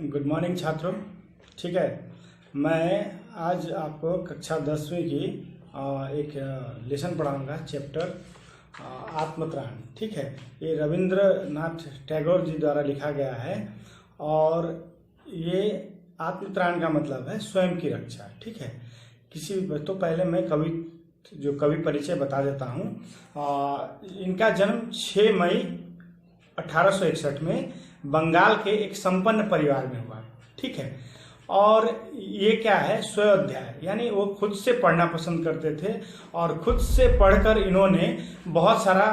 Good morning छात्रों। ठीक है, मैं आज आपको कक्षा 10वीं की एक लेसन पढ़ाऊंगा, चैप्टर आत्मत्राण। ठीक है, ये रविंद्रनाथ टैगोर जी द्वारा लिखा गया है और ये आत्मत्राण का मतलब है स्वयं की रक्षा। ठीक है, किसी भी तो पहले मैं कवि परिचय बता देता हूँ। इनका जन्म 6 मई 1861 में बंगाल के एक संपन्न परिवार में हुआ। ठीक है, और ये क्या है, स्वाध्याय, यानी वो खुद से पढ़ना पसंद करते थे और खुद से पढ़कर इन्होंने बहुत सारा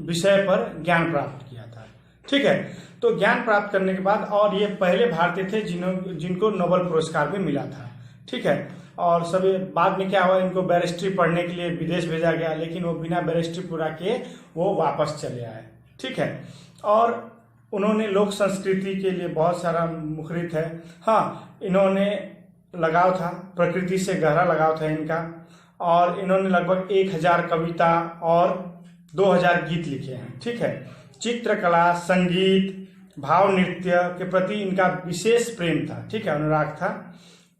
विषय पर ज्ञान प्राप्त किया था। ठीक है, तो ज्ञान प्राप्त करने के बाद और ये पहले भारतीय थे जिनको नोबेल पुरस्कार भी मिला था। ठीक है, और सभी बाद में क्या हुआ, इनको बैरिस्ट्री पढ़ने के लिए विदेश भेजा गया, लेकिन वो बिना बैरिस्ट्री पूरा किए वो वापस चले आए। ठीक है, और उन्होंने लोक संस्कृति के लिए बहुत सारा मुखरित है। हाँ, इन्होंने लगाव था, प्रकृति से गहरा लगाव था इनका, और इन्होंने लगभग 1000 कविता और 2000 गीत लिखे हैं। ठीक है, चित्रकला, संगीत, भाव नृत्य के प्रति इनका विशेष प्रेम था। ठीक है, अनुराग था।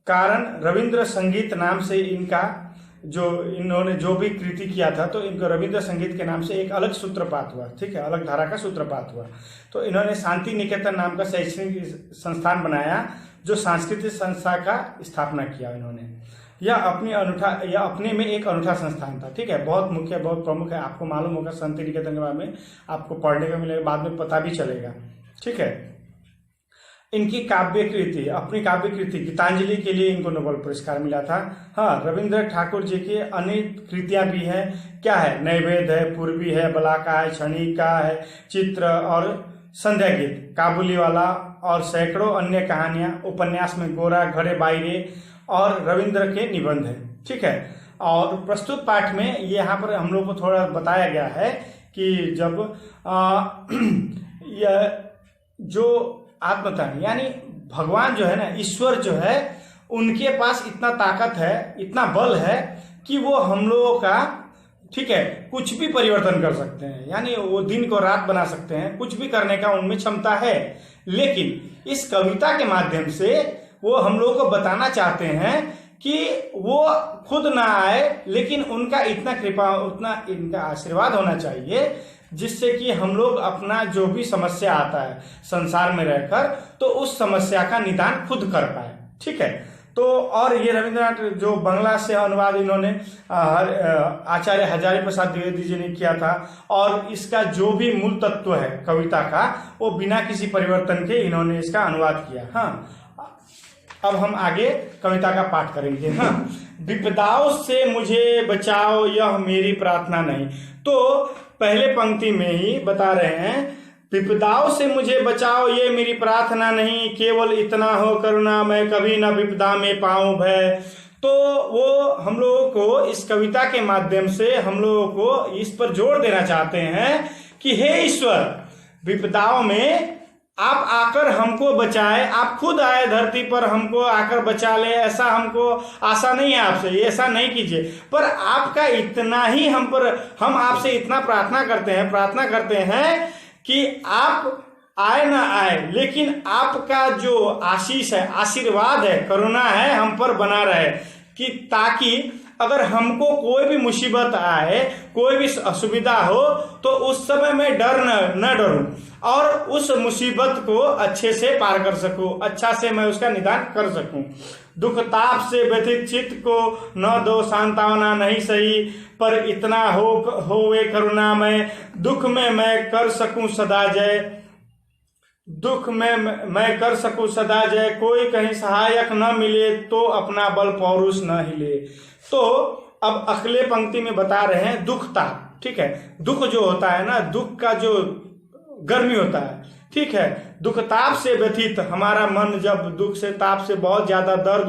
कारण रविंद्र संगीत नाम से इनका इन्होंने जो भी कृति किया था, तो इनको रविंद्र संगीत के नाम से एक अलग सूत्रपात हुआ। ठीक है, अलग धारा का सूत्रपात हुआ। तो इन्होंने शांति निकेतन नाम का शैक्षणिक संस्थान बनाया, जो सांस्कृतिक संस्था का स्थापना किया इन्होंने। यह अपने में एक अनूठा संस्थान था। ठीक है, बहुत मुख्य, बहुत प्रमुख है। आपको मालूम होगा शांति निकेतन के बारे में, आपको पढ़ने को मिलेगा, बाद में पता भी चलेगा। ठीक है, इनकी अपनी काव्य कृति गीतांजलि के लिए इनको नोबेल पुरस्कार मिला था। हाँ, रविंद्र ठाकुर जी की अनेक कृतियां भी हैं। क्या है, नैवेद्य है, पूर्वी है, बलाका है, क्षणिका है, चित्र और संध्या गीत, काबुली वाला और सैकड़ों अन्य कहानियां, उपन्यास में गोरा, घरे बाइरे और रविंद्र के निबंध है। ठीक है, और प्रस्तुत पाठ में ये यहाँ पर हम लोग को थोड़ा बताया गया है कि जब यह जो आत्मत्राण यानी भगवान जो है ना, ईश्वर जो है, उनके पास इतना ताकत है, इतना बल है कि वो हम लोगों का, ठीक है, कुछ भी परिवर्तन कर सकते हैं। यानी वो दिन को रात बना सकते हैं, कुछ भी करने का उनमें क्षमता है। लेकिन इस कविता के माध्यम से वो हम लोगों को बताना चाहते हैं कि वो खुद ना आए, लेकिन उनका इतना कृपा, उतना इनका आशीर्वाद होना चाहिए, जिससे कि हम लोग अपना जो भी समस्या आता है संसार में रहकर, तो उस समस्या का निदान खुद कर पाए। ठीक है, तो और ये रविंद्रनाथ जो बांग्ला से अनुवाद इन्होंने आचार्य हजारी प्रसाद द्विवेदी जी ने किया था, और इसका जो भी मूल तत्व है कविता का, वो बिना किसी परिवर्तन के इन्होंने इसका अनुवाद किया। हाँ, अब हम आगे कविता का पाठ करेंगे। हाँ, विपदाओं से मुझे बचाओ, यह मेरी प्रार्थना नहीं। तो पहले पंक्ति में ही बता रहे हैं, विपदाओं से मुझे बचाओ, ये मेरी प्रार्थना नहीं, केवल इतना हो करुणा, मैं कभी न विपदा में पाऊं भय। तो वो हम लोगों को इस कविता के माध्यम से हम लोगों को इस पर जोर देना चाहते हैं कि हे ईश्वर, विपदाओं में आप आकर हमको बचाए, आप खुद आए धरती पर हमको आकर बचा ले, ऐसा हमको आशा नहीं है आपसे, ये ऐसा नहीं कीजिए। पर आपका इतना ही हम आपसे इतना प्रार्थना करते हैं कि आप आए ना आए, लेकिन आपका जो आशीष है, आशीर्वाद है, करुणा है, हम पर बना रहे, कि ताकि अगर हमको कोई भी मुसीबत आए, कोई भी असुविधा हो, तो उस समय मैं न डरूं और उस मुसीबत को अच्छे से पार कर सकूं, अच्छा से मैं उसका निदान कर सकूं। दुख ताप से व्यथित चित्त को न दो सांत्वना, नहीं सही, पर इतना होवे करुणा में, दुख में मैं कर सकूं सदा जय, दुख में मैं कर सकूं सदा जय, कोई कहीं सहायक न मिले, तो अपना बल पौरुष न हिले। तो अब अगले पंक्ति में बता रहे हैं दुख ताप। ठीक है, दुख जो होता है ना, दुख का जो गर्मी होता है, ठीक है। दुख ताप से व्यथित हमारा मन जब दुख से ताप से बहुत ज़्यादा दर्द,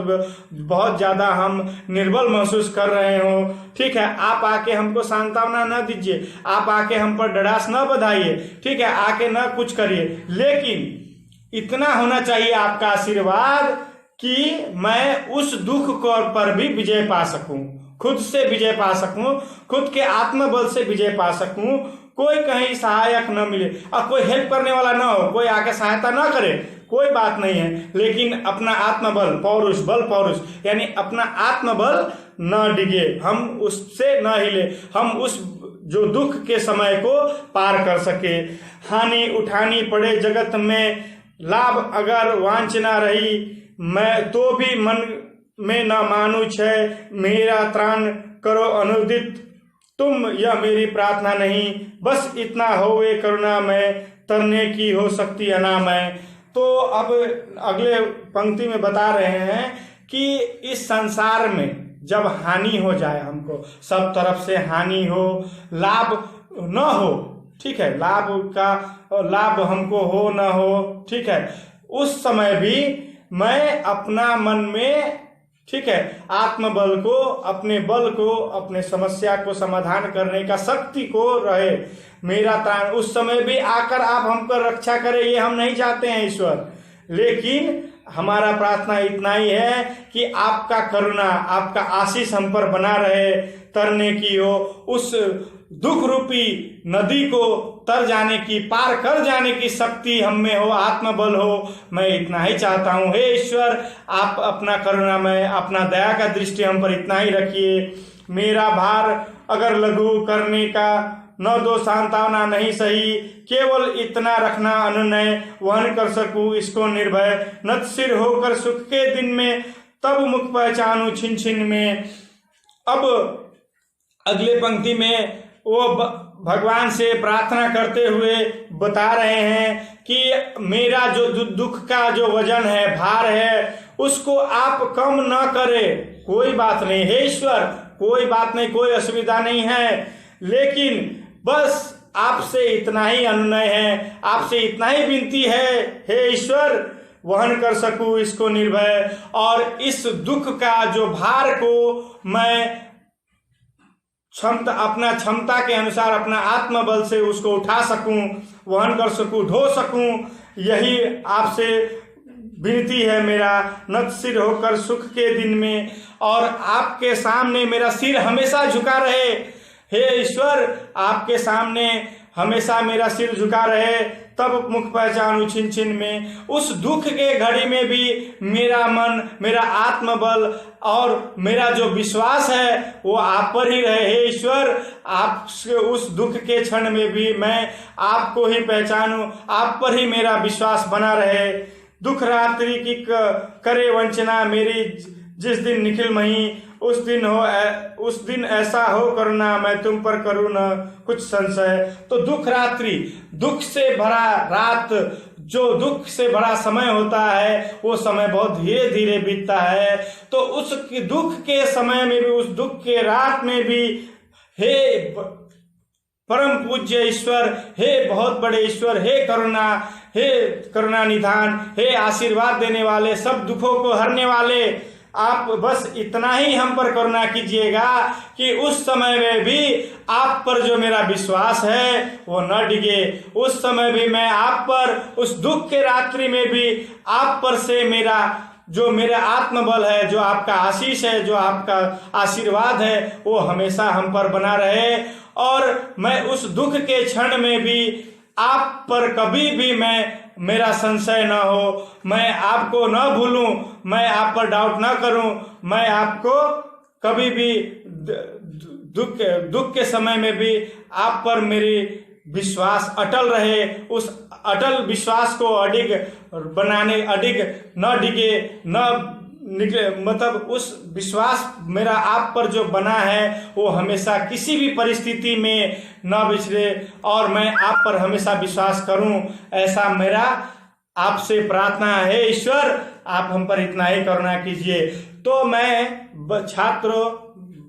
बहुत ज़्यादा हम निर्बल महसूस कर रहे हो, ठीक है, आप आके हमको सांत्वना न दीजिए, आप आके हम पर डरास न बधाइए, ठीक है, आके न कुछ करिए, लेकिन इतना होना चाहिए आपका आशीर्वाद कि मैं उस दुख को पर भी विजय पा सकूं, खुद से विजय पा सकूं, खुद के आत्मबल से विजय पा सकूं, कोई कहीं सहायक न मिले और कोई हेल्प करने वाला न हो, कोई आके सहायता न करे, कोई बात नहीं है, लेकिन अपना आत्मबल पौरुष बल पौरुष यानी अपना आत्मबल न डिगे, हम उससे न हिले, हम उस जो दुख के समय को पार कर सके। हानि उठानी पड़े जगत में, लाभ अगर वांछना रही, मैं तो भी मन में न मानू छे, मेरा त्राण करो अनुदित, तुम यह मेरी प्रार्थना नहीं, बस इतना होवे करुणा में, तरने की हो सकती अनामय। तो अब अगले पंक्ति में बता रहे हैं कि इस संसार में जब हानि हो जाए, हमको सब तरफ से हानि हो, लाभ न हो, ठीक है, लाभ हमको हो न हो, ठीक है, उस समय भी मैं अपना मन में, ठीक है, आत्मबल को, अपने बल को, अपने समस्या को समाधान करने का शक्ति को रहे मेरा त्राण, उस समय भी आकर आप हम पर रक्षा करें, ये हम नहीं चाहते हैं ईश्वर, लेकिन हमारा प्रार्थना इतना ही है कि आपका करुणा, आपका आशीष हम पर बना रहे, तरने की हो, उस दुख रूपी नदी को तर जाने की, पार कर जाने की शक्ति हम में हो, आत्मबल हो, मैं इतना ही चाहता हूँ। हे ईश्वर, आप अपना करुणामय, अपना दया का दृष्टि हम पर इतना ही रखिए। मेरा भार अगर लघु करने का न दो सांत्वना नहीं सही, केवल इतना रखना अनुनय, वहन कर सकूं इसको निर्भय, नत सिर होकर सुख के दिन में, तब मुख पहचानूं छिन छिन में। अब अगले पंक्ति में वो भगवान से प्रार्थना करते हुए बता रहे हैं कि मेरा जो दुख का जो वजन है, भार है, उसको आप कम न करें, कोई बात नहीं, हे ईश्वर, कोई बात नहीं, कोई असुविधा नहीं है, लेकिन बस आपसे इतना ही अनुनय है, आपसे इतना ही विनती है, हे ईश्वर, वहन कर सकूं इसको निर्भय, और इस दुख का जो भार को मैं अपना क्षमता के अनुसार, अपना आत्मबल से उसको उठा सकूं, वहन कर सकूं, ढो सकूं, यही आपसे विनती है मेरा। नत सिर होकर सुख के दिन में, और आपके सामने मेरा सिर हमेशा झुका रहे, हे ईश्वर, आपके सामने हमेशा मेरा सिर झुका रहे, तब मुख पहचानूं छिन छिन में। उस दुख के घड़ी में भी मेरा मन, मेरा आत्मबल और मेरा जो विश्वास है वो आप पर ही रहे, हे ईश्वर, आप उस दुख के क्षण में भी मैं आपको ही पहचानूं, आप पर ही मेरा विश्वास बना रहे। दुख रात्रि की करे वंचना मेरी, जिस दिन निखिल मही, उस दिन ऐसा हो करुणा, मैं तुम पर करूँ न कुछ संशय। तो दुख रात्रि, दुख से भरा रात, जो दुख से भरा समय होता है, वो समय बहुत धीरे धीरे बीतता है। तो उस दुख के समय में भी, उस दुख के रात में भी, हे परम पूज्य ईश्वर, हे बहुत बड़े ईश्वर, हे करुणा निधान, हे आशीर्वाद देने वाले, सब दुखों को हरने वाले, आप बस इतना ही हम पर करुणा कीजिएगा कि उस समय में भी आप पर जो मेरा विश्वास है वो न डिगे। उस समय भी मैं आप पर, उस दुख के रात्रि में भी आप पर से मेरा आत्मबल है, जो आपका आशीष है, जो आपका आशीर्वाद है, वो हमेशा हम पर बना रहे, और मैं उस दुख के क्षण में भी आप पर कभी भी मेरा संशय न हो, मैं आपको न भूलूं, मैं आप पर डाउट न करूं, मैं आपको कभी भी दुख के समय में भी आप पर मेरी विश्वास अटल रहे। उस अटल विश्वास को अडिग न डिगे, न निकले, मतलब उस विश्वास मेरा आप पर जो बना है वो हमेशा किसी भी परिस्थिति में न बिछड़े, और मैं आप पर हमेशा विश्वास करूं, ऐसा मेरा आपसे प्रार्थना है। ईश्वर, आप हम पर इतना ही करुणा कीजिए। तो मैं छात्रों,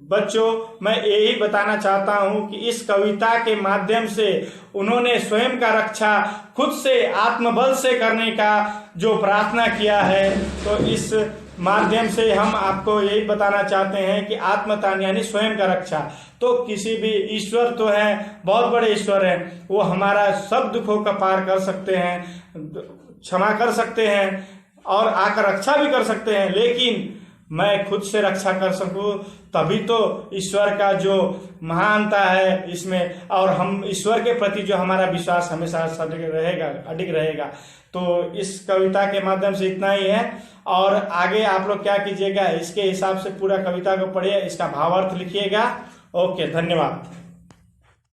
बच्चों मैं यही बताना चाहता हूं कि इस कविता के माध्यम से उन्होंने स्वयं का रक्षा खुद से आत्मबल से करने का जो प्रार्थना किया है, तो इस माध्यम से हम आपको यही बताना चाहते हैं कि आत्मतान यानी स्वयं का रक्षा। तो किसी भी ईश्वर तो है, बहुत बड़े ईश्वर हैं, वो हमारा सब दुखों का पार कर सकते हैं, क्षमा कर सकते हैं और आकर रक्षा भी कर सकते हैं, लेकिन मैं खुद से रक्षा कर सकूं तभी तो ईश्वर का जो महानता है इसमें, और हम ईश्वर के प्रति जो हमारा विश्वास हमेशा अडिग रहेगा। तो इस कविता के माध्यम से इतना ही है, और आगे आप लोग क्या कीजिएगा, इसके हिसाब से पूरा कविता को पढ़िए, इसका भावार्थ लिखिएगा। ओके, धन्यवाद।